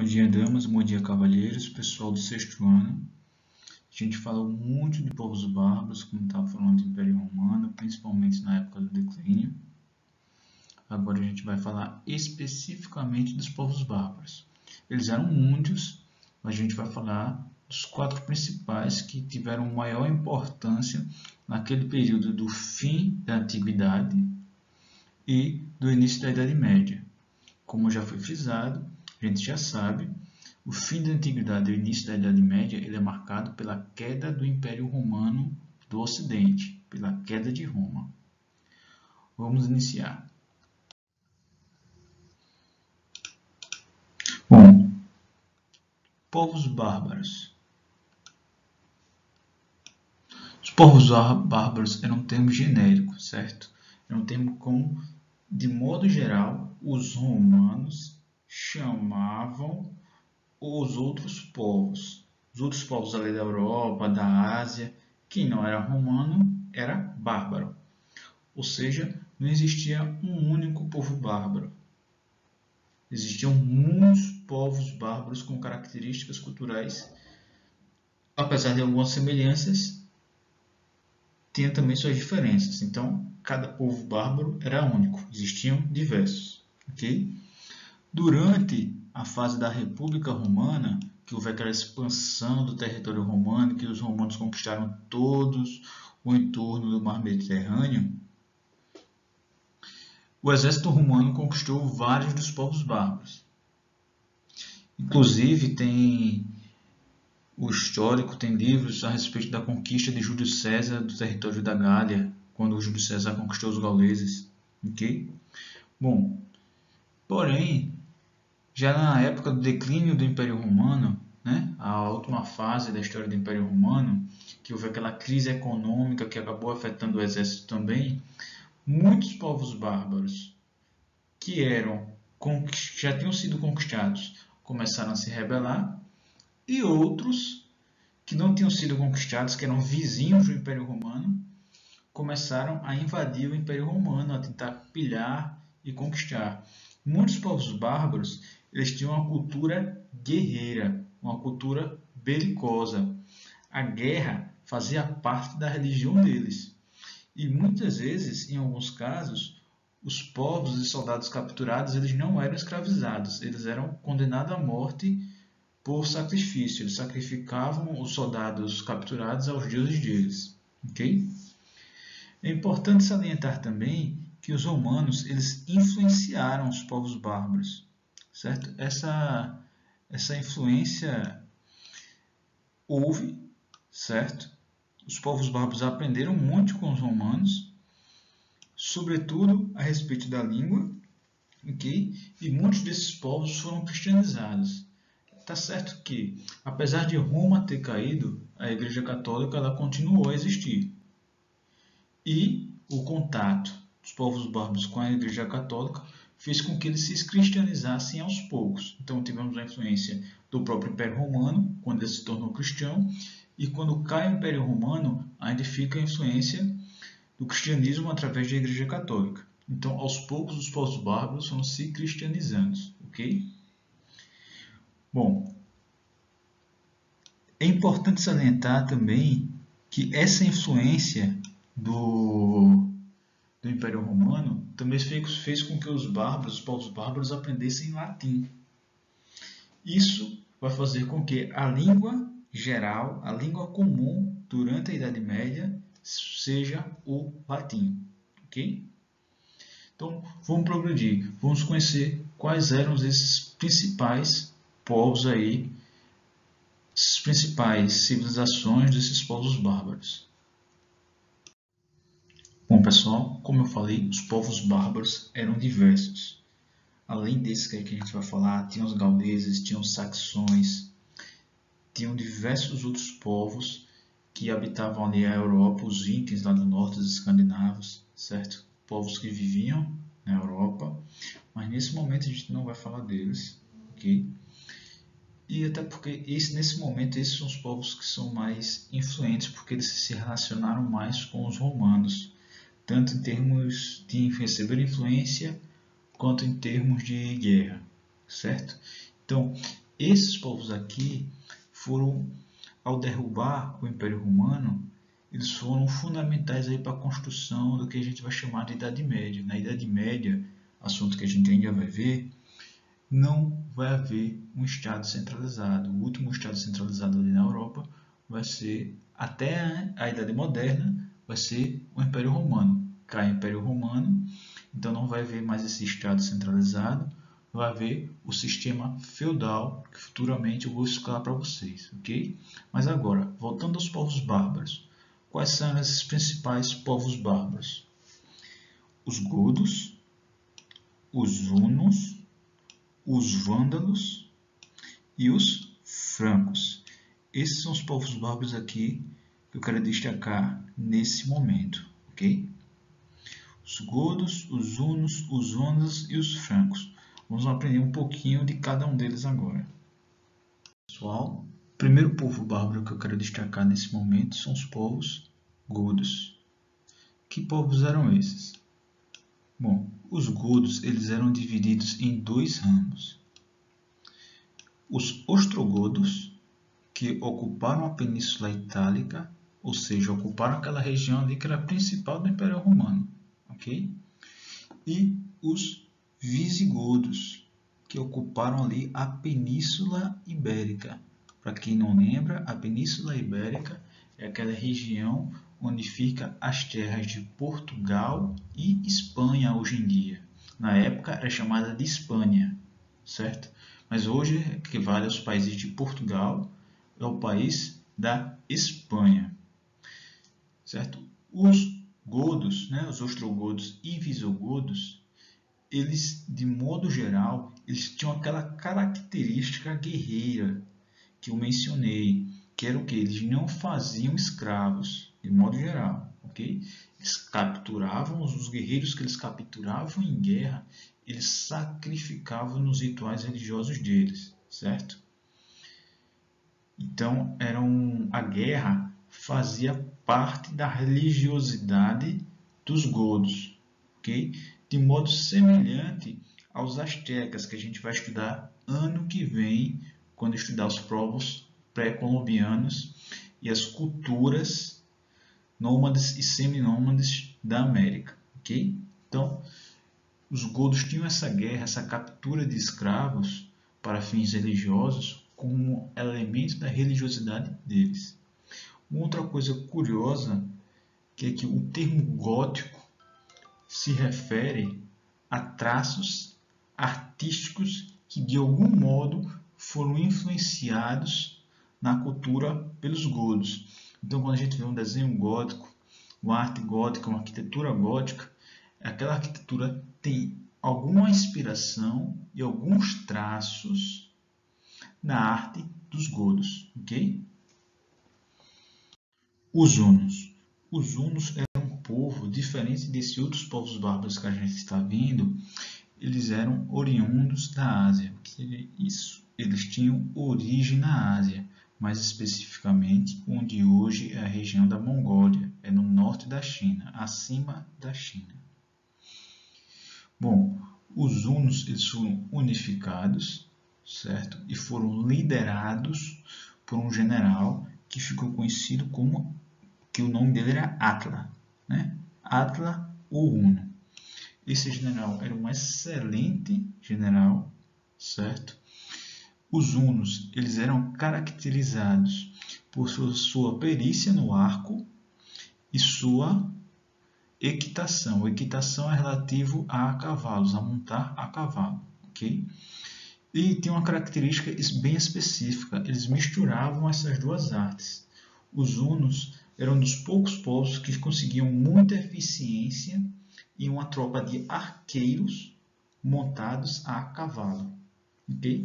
Bom dia, damas, bom dia, cavalheiros, pessoal do sexto ano. A gente falou muito de povos bárbaros, como estava falando do Império Romano, principalmente na época do declínio. Agora a gente vai falar especificamente dos povos bárbaros. Eles eram muitos, mas a gente vai falar dos 4 principais que tiveram maior importância naquele período do fim da Antiguidade e do início da Idade Média. Como já foi frisado, a gente já sabe, o fim da Antiguidade e o início da Idade Média ele é marcado pela queda do Império Romano do Ocidente, pela queda de Roma. Vamos iniciar. Bom, povos bárbaros. Os povos bárbaros eram um termo genérico, certo? É um termo como, de modo geral, os romanos chamavam os outros povos. Os outros povos ali da Europa, da Ásia, quem não era romano era bárbaro. Ou seja, não existia um único povo bárbaro. Existiam muitos povos bárbaros com características culturais, apesar de algumas semelhanças, tinha também suas diferenças. Então, cada povo bárbaro era único, existiam diversos. Okay? Durante a fase da República Romana, que houve aquela expansão do território romano, que os romanos conquistaram todos o entorno do Mar Mediterrâneo, o exército romano conquistou vários dos povos bárbaros. Inclusive, o histórico tem livros a respeito da conquista de Júlio César do território da Gália, quando Júlio César conquistou os gauleses. Okay? Bom, porém, já na época do declínio do Império Romano, né, a última fase da história do Império Romano, que houve aquela crise econômica que acabou afetando o exército também, muitos povos bárbaros que já tinham sido conquistados começaram a se rebelar e outros que não tinham sido conquistados, que eram vizinhos do Império Romano, começaram a invadir o Império Romano, a tentar pilhar e conquistar. Muitos povos bárbaros eles tinham uma cultura guerreira, uma cultura belicosa. A guerra fazia parte da religião deles. E muitas vezes, em alguns casos, os povos e soldados capturados eles não eram escravizados, eles eram condenados à morte por sacrifício. Eles sacrificavam os soldados capturados aos deuses deles. Okay? É importante salientar também que os romanos eles influenciaram os povos bárbaros, certo? Essa influência houve, certo? Os povos bárbaros aprenderam muito com os romanos, sobretudo a respeito da língua, okay? E muitos desses povos foram cristianizados. Tá certo que, apesar de Roma ter caído, a Igreja Católica ela continuou a existir. E o contato dos povos bárbaros com a Igreja Católica fez com que eles se cristianizassem aos poucos. Então tivemos a influência do próprio Império Romano, quando ele se tornou cristão, e quando cai o Império Romano, ainda fica a influência do cristianismo através da Igreja Católica. Então, aos poucos, os povos bárbaros vão se cristianizando, ok? Bom, é importante salientar também que essa influência do Império Romano também fez com que os povos bárbaros aprendessem latim. Isso vai fazer com que a língua geral, a língua comum durante a Idade Média seja o latim. Ok? Então, vamos progredir. Vamos conhecer quais eram esses principais povos aí, as principais civilizações desses povos bárbaros. Bom, pessoal, como eu falei, os povos bárbaros eram diversos. Além desses que a gente vai falar, tinham os gauleses, tinham os saxões, tinham diversos outros povos que habitavam ali a Europa, os vikings lá do norte, os escandinavos, certo? Povos que viviam na Europa, mas nesse momento a gente não vai falar deles, ok? E até porque nesse momento esses são os povos que são mais influentes, porque eles se relacionaram mais com os romanos, tanto em termos de receber influência, quanto em termos de guerra, certo? Então, esses povos aqui foram, ao derrubar o Império Romano, eles foram fundamentais para a construção do que a gente vai chamar de Idade Média. Na Idade Média, assunto que a gente ainda vai ver, não vai haver um Estado centralizado. O último Estado centralizado ali na Europa vai ser, até a Idade Moderna, vai ser o Império Romano. Cai o Império Romano, então não vai haver mais esse Estado centralizado, vai haver o sistema feudal, que futuramente eu vou explicar para vocês, ok? Mas agora, voltando aos povos bárbaros, quais são esses principais povos bárbaros? Os godos, os hunos, os vândalos e os francos. Esses são os povos bárbaros aqui que eu quero destacar nesse momento, ok? Os godos, os hunos, os vândalos e os francos. Vamos aprender um pouquinho de cada um deles agora. Pessoal, o primeiro povo bárbaro que eu quero destacar nesse momento são os povos godos. Que povos eram esses? Bom, os godos eles eram divididos em dois ramos. Os ostrogodos, que ocuparam a Península Itálica, ou seja, ocuparam aquela região ali que era a principal do Império Romano, ok? E os visigodos, que ocuparam ali a Península Ibérica. Para quem não lembra, a Península Ibérica é aquela região onde fica as terras de Portugal e Espanha hoje em dia. Na época era chamada de Espanha, certo? Mas hoje, que vale aos países de Portugal, é o país da Espanha, certo? Os godos, né, os ostrogodos e visigodos, eles, de modo geral, eles tinham aquela característica guerreira que eu mencionei, que era o que? Eles não faziam escravos, de modo geral, ok? Eles capturavam, os guerreiros que eles capturavam em guerra, eles sacrificavam nos rituais religiosos deles, certo? Então, a guerra fazia parte da religiosidade dos godos, ok? De modo semelhante aos astecas, que a gente vai estudar ano que vem, quando estudar os povos pré-colombianos e as culturas nômades e seminômades da América, ok? Então, os godos tinham essa guerra, essa captura de escravos para fins religiosos como elemento da religiosidade deles. Uma outra coisa curiosa que é que o termo gótico se refere a traços artísticos que de algum modo foram influenciados na cultura pelos godos. Então, quando a gente vê um desenho gótico, uma arte gótica, uma arquitetura gótica, aquela arquitetura tem alguma inspiração e alguns traços na arte dos godos, ok? Os hunos. Os hunos eram um povo diferente desses outros povos bárbaros que a gente está vendo. Eles eram oriundos da Ásia. Eles tinham origem na Ásia, mais especificamente onde hoje é a região da Mongólia, é no norte da China, acima da China. Bom, os hunos eles foram unificados, certo? E foram liderados por um general que ficou conhecido como, que o nome dele era Átila, né? Átila o Huno. Esse general era um excelente general, certo? Os hunos eles eram caracterizados por sua perícia no arco e sua equitação. Equitação é relativo a cavalos, a montar a cavalo, ok? E tem uma característica bem específica, eles misturavam essas duas artes. Os hunos eram um dos poucos povos que conseguiam muita eficiência em uma tropa de arqueiros montados a cavalo. Okay?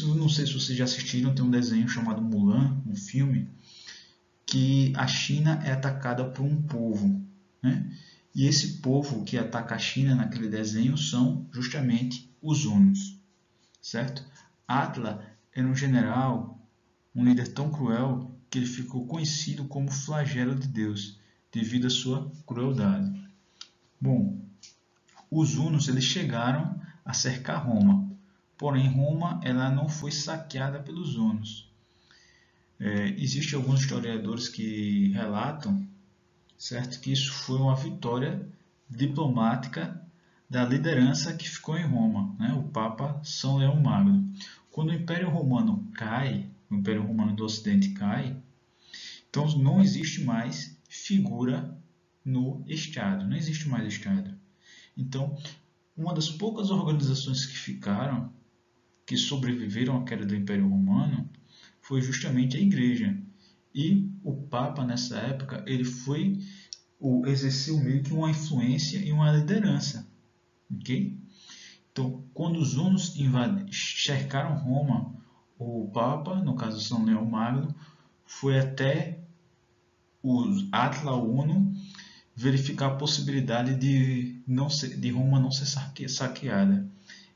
Não sei se vocês já assistiram, tem um desenho chamado Mulan, um filme, que a China é atacada por um povo, né? E esse povo que ataca a China naquele desenho são justamente os hunos, certo? Átila era um general, um líder tão cruel que ele ficou conhecido como flagelo de Deus, devido à sua crueldade. Bom, os hunos eles chegaram a cercar Roma, porém Roma ela não foi saqueada pelos hunos. Existem alguns historiadores que relatam, certo, que isso foi uma vitória diplomática da liderança que ficou em Roma, né, o Papa São Leão Magno. Quando o Império Romano cai, o Império Romano do Ocidente cai, então não existe mais figura no Estado, não existe mais Estado. Então, uma das poucas organizações que ficaram, que sobreviveram à queda do Império Romano, foi justamente a Igreja. E o Papa, nessa época, ele exerceu meio que uma influência e uma liderança. Okay? Então, quando os hunos cercaram Roma, o Papa, no caso São Leão Magno, foi até o Átila Huno verificar a possibilidade de Roma não ser saqueada.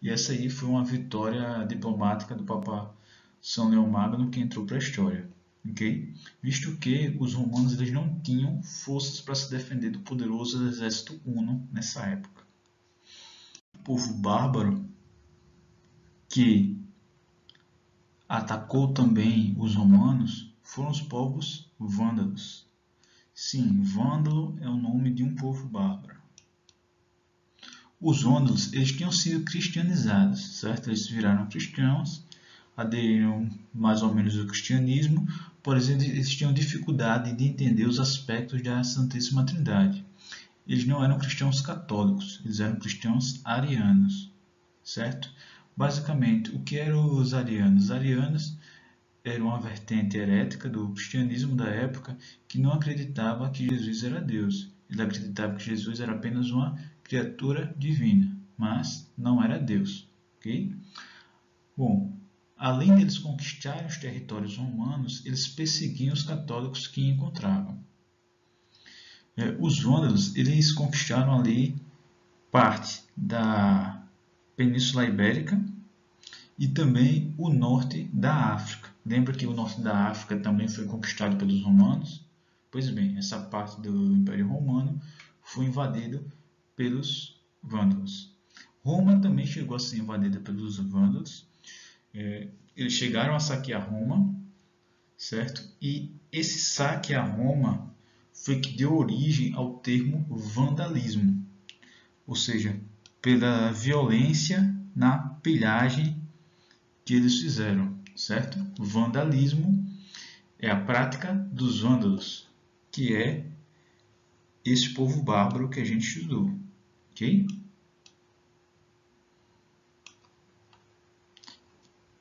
E essa aí foi uma vitória diplomática do Papa São Leão Magno que entrou para a história. Okay? Visto que os romanos eles não tinham forças para se defender do poderoso exército huno nessa época. O povo bárbaro que atacou também os romanos foram os povos vândalos. Sim, vândalo é o nome de um povo bárbaro. Os vândalos eles tinham sido cristianizados, certo? Eles viraram cristãos, aderiram mais ou menos ao cristianismo, por exemplo, eles tinham dificuldade de entender os aspectos da Santíssima Trindade. Eles não eram cristãos católicos, eles eram cristãos arianos, certo? Basicamente, o que eram os arianos? Os arianos eram uma vertente herética do cristianismo da época que não acreditava que Jesus era Deus. Ele acreditava que Jesus era apenas uma criatura divina, mas não era Deus. Okay? Bom, além deles conquistarem os territórios romanos, eles perseguiam os católicos que encontravam. Os vândalos eles conquistaram ali parte da Península Ibérica e também o norte da África. Lembra que o norte da África também foi conquistado pelos romanos? Pois bem, essa parte do Império Romano foi invadida pelos vândalos. Roma também chegou a ser invadida pelos vândalos. Eles chegaram a saquear Roma, certo? E esse saque a Roma foi que deu origem ao termo vandalismo, ou seja, pela violência na pilhagem que eles fizeram, certo? Vandalismo é a prática dos vândalos, que é esse povo bárbaro que a gente estudou, ok?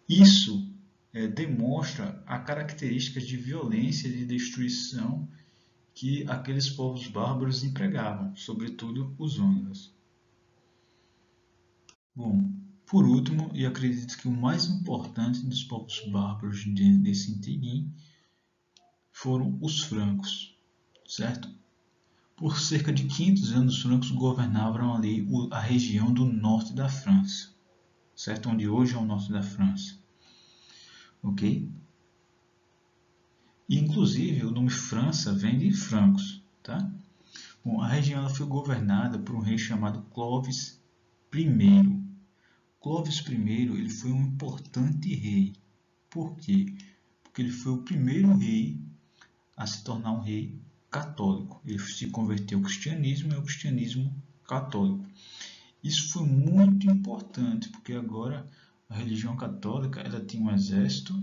Isso demonstra a característica de violência e de destruição que aqueles povos bárbaros empregavam, sobretudo os vândalos. Bom, por último, e acredito que o mais importante dos povos bárbaros desse interim foram os francos, certo? Por cerca de 500 anos, os francos governavam ali a região do norte da França, certo? Onde hoje é o norte da França, ok? E, inclusive, o nome França vem de francos, tá? Bom, a região ela foi governada por um rei chamado Clovis I. Clovis I ele foi um importante rei. Por quê? Porque ele foi o primeiro rei a se tornar um rei católico. Ele se converteu ao cristianismo e ao cristianismo católico. Isso foi muito importante, porque agora a religião católica ela tinha um exército,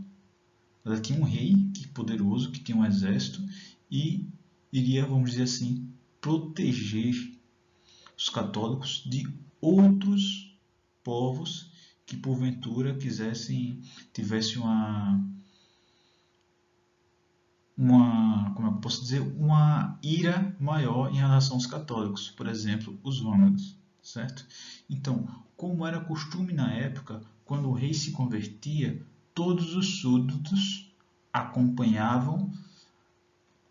ela tinha um rei poderoso que tinha um exército e iria, vamos dizer assim, proteger os católicos de outros povos que porventura tivessem como é que eu posso dizer, uma ira maior em relação aos católicos, por exemplo, os vândalos, certo? Então, como era costume na época, quando o rei se convertia, todos os súditos acompanhavam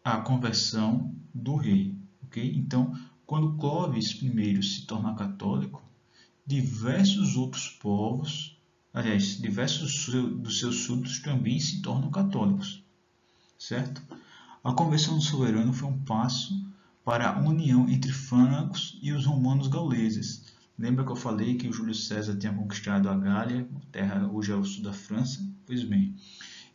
a conversão do rei, ok? Então, quando Clovis I se torna católico, diversos outros povos, aliás, diversos dos seus súditos também se tornam católicos, certo? A conversão do soberano foi um passo para a união entre francos e os romanos gauleses. Lembra que eu falei que o Júlio César tinha conquistado a Gália, terra hoje é o sul da França? Pois bem,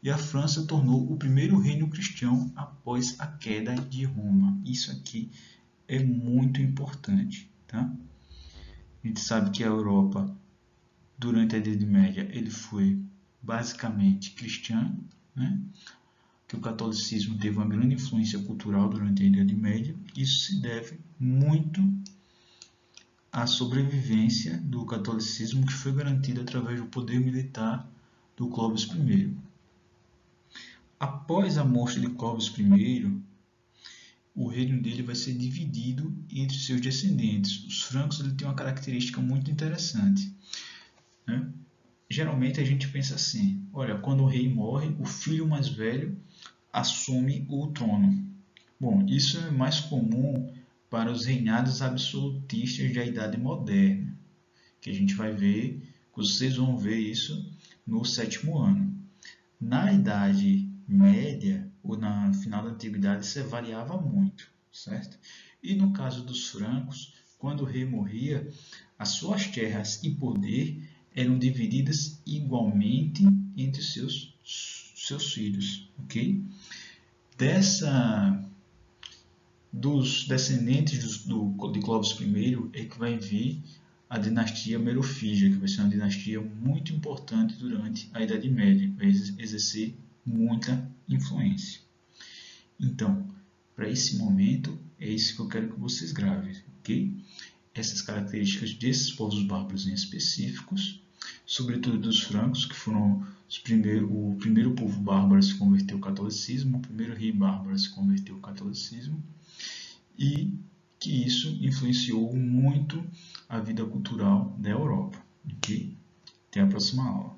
e a França tornou o primeiro reino cristão após a queda de Roma. Isso aqui é muito importante, tá? A gente sabe que a Europa, durante a Idade Média, ele foi basicamente cristã, né? Que o catolicismo teve uma grande influência cultural durante a Idade Média. Isso se deve muito à sobrevivência do catolicismo, que foi garantida através do poder militar do Clovis I. Após a morte de Clovis I, o reino dele vai ser dividido entre seus descendentes. Os francos ele têm uma característica muito interessante, né? Geralmente a gente pensa assim, olha, quando o rei morre, o filho mais velho assume o trono. Bom, isso é mais comum para os reinados absolutistas da Idade Moderna, que a gente vai ver, vocês vão ver isso no 7º ano. Na Idade Média, ou na final da Antiguidade, isso variava muito, certo? E no caso dos francos, quando o rei morria, as suas terras e poder eram divididas igualmente entre seus filhos, ok? Dos descendentes de Clovis I é que vai vir a dinastia Merovíngia, que vai ser uma dinastia muito importante durante a Idade Média, vai exercer muita influência. Então, para esse momento, é isso que eu quero que vocês gravem, ok? Essas características desses povos bárbaros em específicos, sobretudo dos francos, que foram o primeiro povo bárbaro a se converter ao catolicismo, o primeiro rei bárbaro a se converter ao catolicismo, e que isso influenciou muito a vida cultural da Europa. Okay? Até a próxima aula.